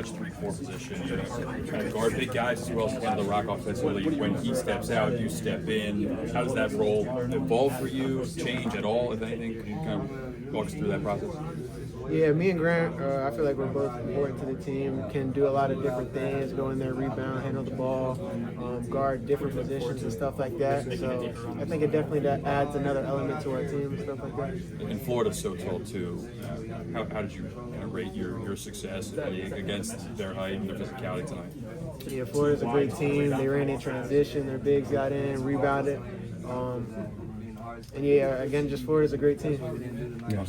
stretch 3-4 position, kind of guard big guys as well as one of the rock offensively. When he steps out, you step in. How does that role evolve for you, change at all, if anything? Can you kind of walk us through that process? Yeah, me and Grant, I feel like we're both important to the team. Can do a lot of different things, go in there, rebound, handle the ball, guard different positions and stuff like that. So I think it definitely adds another element to our team and stuff like that. And Florida's so tall too. How did you kind of rate your success against their height and their physicality tonight? Yeah, Florida's a great team. They ran in transition. Their bigs got in, rebounded. And yeah, again, just Florida's a great team. Yeah.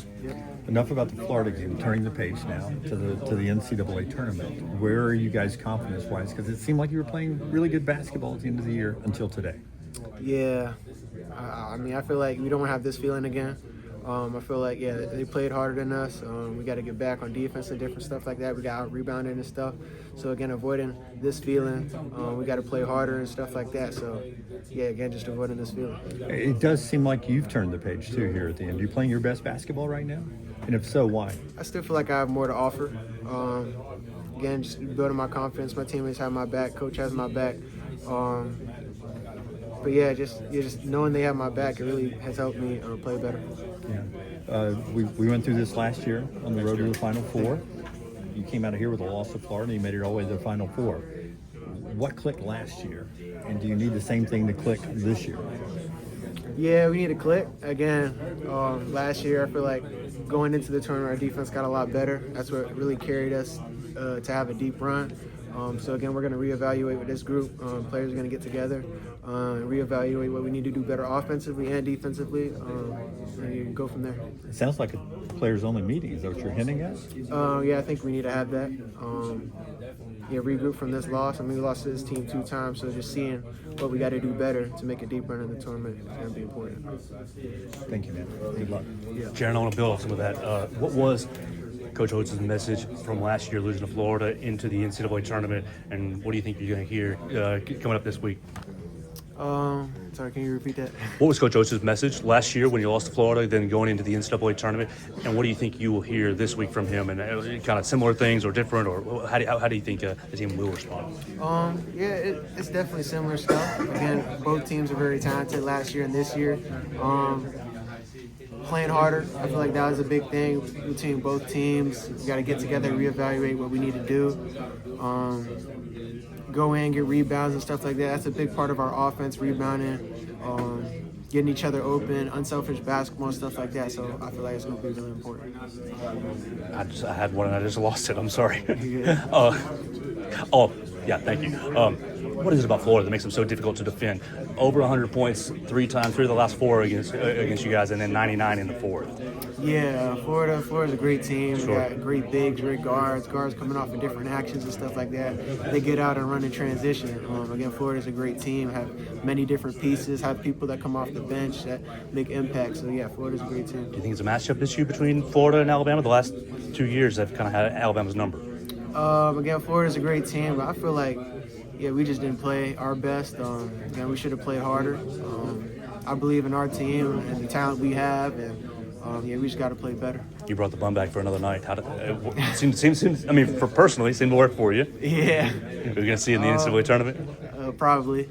Enough about the Florida game. Turning the page now to the NCAA tournament. Where are you guys confidence-wise? Because it seemed like you were playing really good basketball at the end of the year until today. Yeah, I mean, I feel like we don't have this feeling again. I feel like, yeah, they played harder than us. We got to get back on defense and different stuff like that. We got out-rebounded and stuff. So, again, avoiding this feeling, we got to play harder and stuff like that. So, yeah, again, just avoiding this feeling. It does seem like you've turned the page, too, here at the end. Are you playing your best basketball right now? And if so, why? I still feel like I have more to offer. Again, just building my confidence. My teammates have my back. Coach has my back. But yeah, just knowing they have my back, it really has helped me play better. Yeah, we went through this last year on the road to the Final Four. You came out of here with a loss to Florida. You made it all the way to the Final Four. What clicked last year, and do you need the same thing to click this year? Yeah, we need to click again. Last year, I feel like going into the tournament, our defense got a lot better. That's what really carried us to have a deep run. So again, we're going to reevaluate with this group. Players are going to get together and reevaluate what we need to do better offensively and defensively, and go from there. It sounds like a players-only meeting. Is that what you're hinting at? Yeah, I think we need to have that. Yeah, regroup from this loss. I mean, we lost to this team 2 times, so just seeing what we got to do better to make a deep run in the tournament is going to be important. Thank you, man. Good luck. Yeah. Jarin, I want to build off some of that. What was Coach Oates' message from last year, losing to Florida, into the NCAA tournament, and what do you think you're going to hear coming up this week? Sorry, can you repeat that? What was Coach Oates' message last year when you lost to Florida, then going into the NCAA tournament, and what do you think you will hear this week from him? And kind of similar things or different, or how do you think the team will respond? Yeah, it's definitely similar stuff. Again, both teams are very talented last year and this year. Playing harder, I feel like that was a big thing between both teams. We got to get together, reevaluate what we need to do. Go in, get rebounds and stuff like that. That's a big part of our offense, rebounding, getting each other open, unselfish basketball and stuff like that. So I feel like it's going to be really important. I had one and I just lost it. I'm sorry. Yeah, thank you. What is it about Florida that makes them so difficult to defend? Over 100 points 3 times, 3 of the last 4 against you guys, and then 99 in the 4th. Yeah, Florida's a great team. Sure. We got great bigs, great guards coming off of different actions and stuff like that. They get out and run in transition. Again, Florida's a great team, have many different pieces, have people that come off the bench that make impact. So yeah, Florida's a great team. Do you think it's a matchup issue between Florida and Alabama? The last 2 years have kind of had Alabama's number. Again, Florida's a great team, but I feel like, yeah, we just didn't play our best. Again, we should have played harder. I believe in our team and the talent we have, and yeah, we just got to play better. You brought the bum back for another night. How did seems I mean, for personally, seemed to work for you. Yeah. We're gonna see in the NCAA tournament. Probably.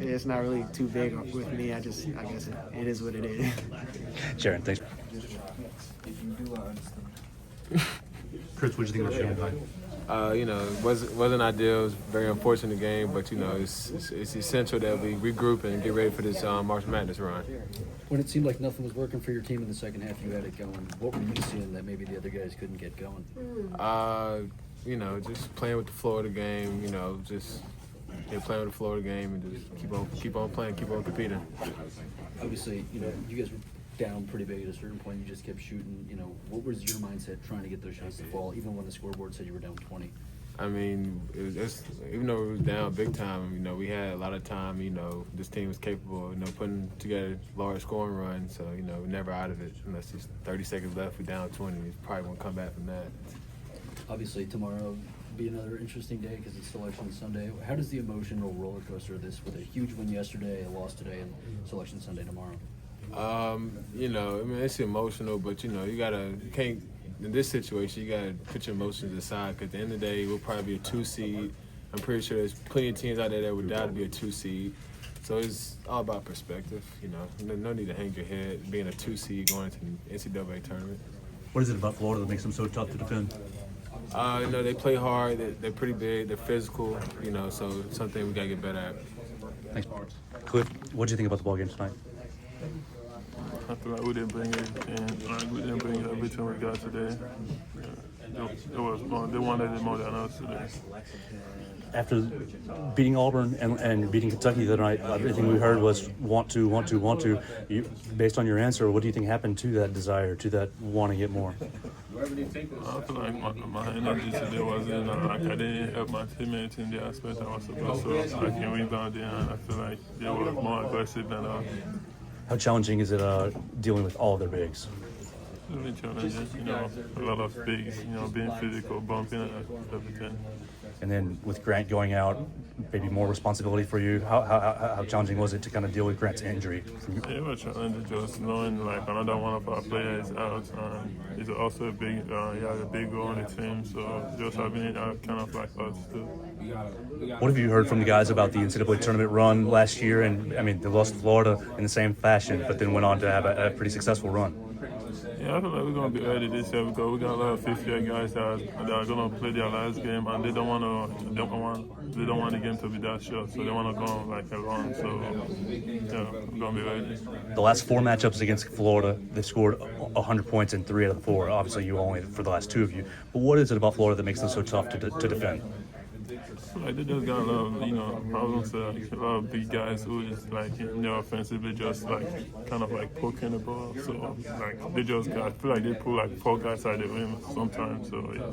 It's not really too big with me. I guess it is what it is. Jarin, thanks. Chris, what did you think of the show tonight? It wasn't ideal. It was a very unfortunate game, but it's essential that we regroup and get ready for this March Madness run. When it seemed like nothing was working for your team in the second half, you had it going. What were you seeing that maybe the other guys couldn't get going? Just playing with the Florida game. Playing with the Florida game and just keep on playing, keep on competing. Obviously, you guys were down pretty big at a certain point. You just kept shooting. What was your mindset trying to get those shots to fall, even when the scoreboard said you were down 20? I mean, even though it was down big time, we had a lot of time. This team was capable of, putting together large scoring runs. So, we're never out of it unless it's 30 seconds left. We're down 20. We probably won't come back from that. Obviously, tomorrow will be another interesting day because it's Selection Sunday. How does the emotional roller coaster of this, with a huge win yesterday, a loss today, and Selection Sunday tomorrow? It's emotional, but you can't in this situation, you gotta put your emotions aside. Cause at the end of the day, we'll probably be a 2 seed. I'm pretty sure there's plenty of teams out there that would doubt to be a 2 seed. So it's all about perspective, you know. No need to hang your head being a 2 seed going to the NCAA tournament. What is it about Florida that makes them so tough to defend? You know, they play hard. They're pretty big. They're physical. You know, so it's something we gotta get better at. Thanks. Cliff, what do you think about the ball game tonight? I feel like we didn't bring it, and like we didn't bring everything we got today. It was fun. They wanted it more than us today. After beating Auburn and beating Kentucky the other night, everything we heard was want to. You, based on your answer, what do you think happened to that desire, to that want to get more? I feel like my energy today wasn't like I didn't help my teammates in the aspect I was supposed to. I can rebound and I feel like they were more aggressive than us. How challenging is it dealing with all of their bigs? It's really challenging, you know, a lot of bigs, you know, being physical, bumping and everything. And then with Grant going out, maybe more responsibility for you. How challenging was it to kind of deal with Grant's injury? It was challenging just knowing like another one of our players is out. He's also a big, he has a big role on the team, so just having it kind of like us too. What have you heard from the guys about the NCAA tournament run last year? And I mean, they lost to Florida in the same fashion, but then went on to have a pretty successful run. Yeah, I feel like we're gonna be ready this year because we got a lot of fifth-year guys that are gonna play their last game, and they don't want the game to be that short, so they want to go on like a run. So yeah, we're gonna be ready. The last 4 matchups against Florida, they scored 100 points in 3 out of the 4. Obviously, you only for the last 2 of you. But what is it about Florida that makes them so tough to defend? Like they just got a lot of, you know, problems. Like a lot of big guys who just like, you know, offensively just like kind of like poking the ball. So like they just got, I feel like they pull like 4 guys out of the rim sometimes. So yeah,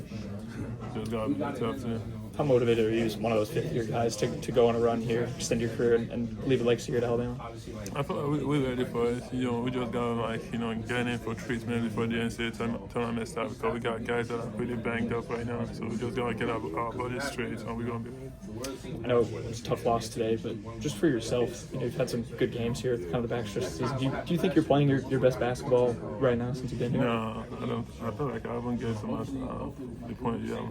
just gotta be tough too. How motivated are you as one of those fifth-year guys to go on a run here, extend your career, and leave a legacy here at Alabama? I feel like we're ready for it. You know, we just gotta like, you know, get in for treatment before the NCAA tournament starts because we got guys that are really banged up right now. So we just gotta get our bodies straight, and we're gonna be ready. I know it was a tough loss today, but just for yourself, you know, you've had some good games here at kind of the backstretch of the season. Do you think you're playing your best basketball right now since you've been here? No, I don't. I feel like I haven't get to my the point. Yeah,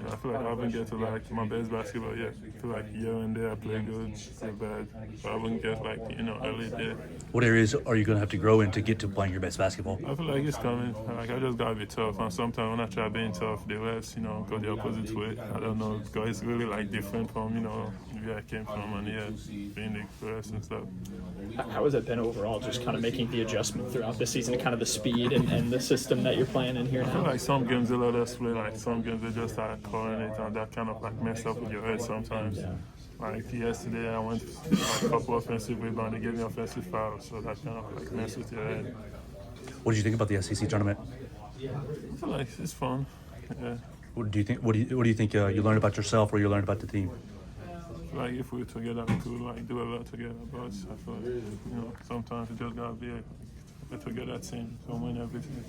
I feel like I haven't get to like my best basketball yet. I feel like here and there I play good, play bad, but I haven't get like, you know, early there. What areas are you going to have to grow in to get to playing your best basketball? I feel like it's coming. Like I just gotta be tough, and sometimes when I try being tough, the refs, you know, go the opposite way. I don't know, because it's really like different from, you know, where I came from and yeah, being the refs and stuff. How has it been overall, just kind of making the adjustment throughout the season to kind of the speed and the system that you're playing in here I feel now? like some games they let us play, like some games they just start calling it, and that kind of like mess up with your head sometimes. Yeah. Like yesterday, I went a couple offensive rebounds, they gave me offensive fouls, so that kind of like mess with your head. What did you think about the SEC tournament? I feel like it's fun. Yeah. What do you think? What do you think you learned about yourself, or you learned about the team? I feel like if we're together, we could like do a lot together. But I feel like, you know, sometimes we just gotta be a together team to win everything.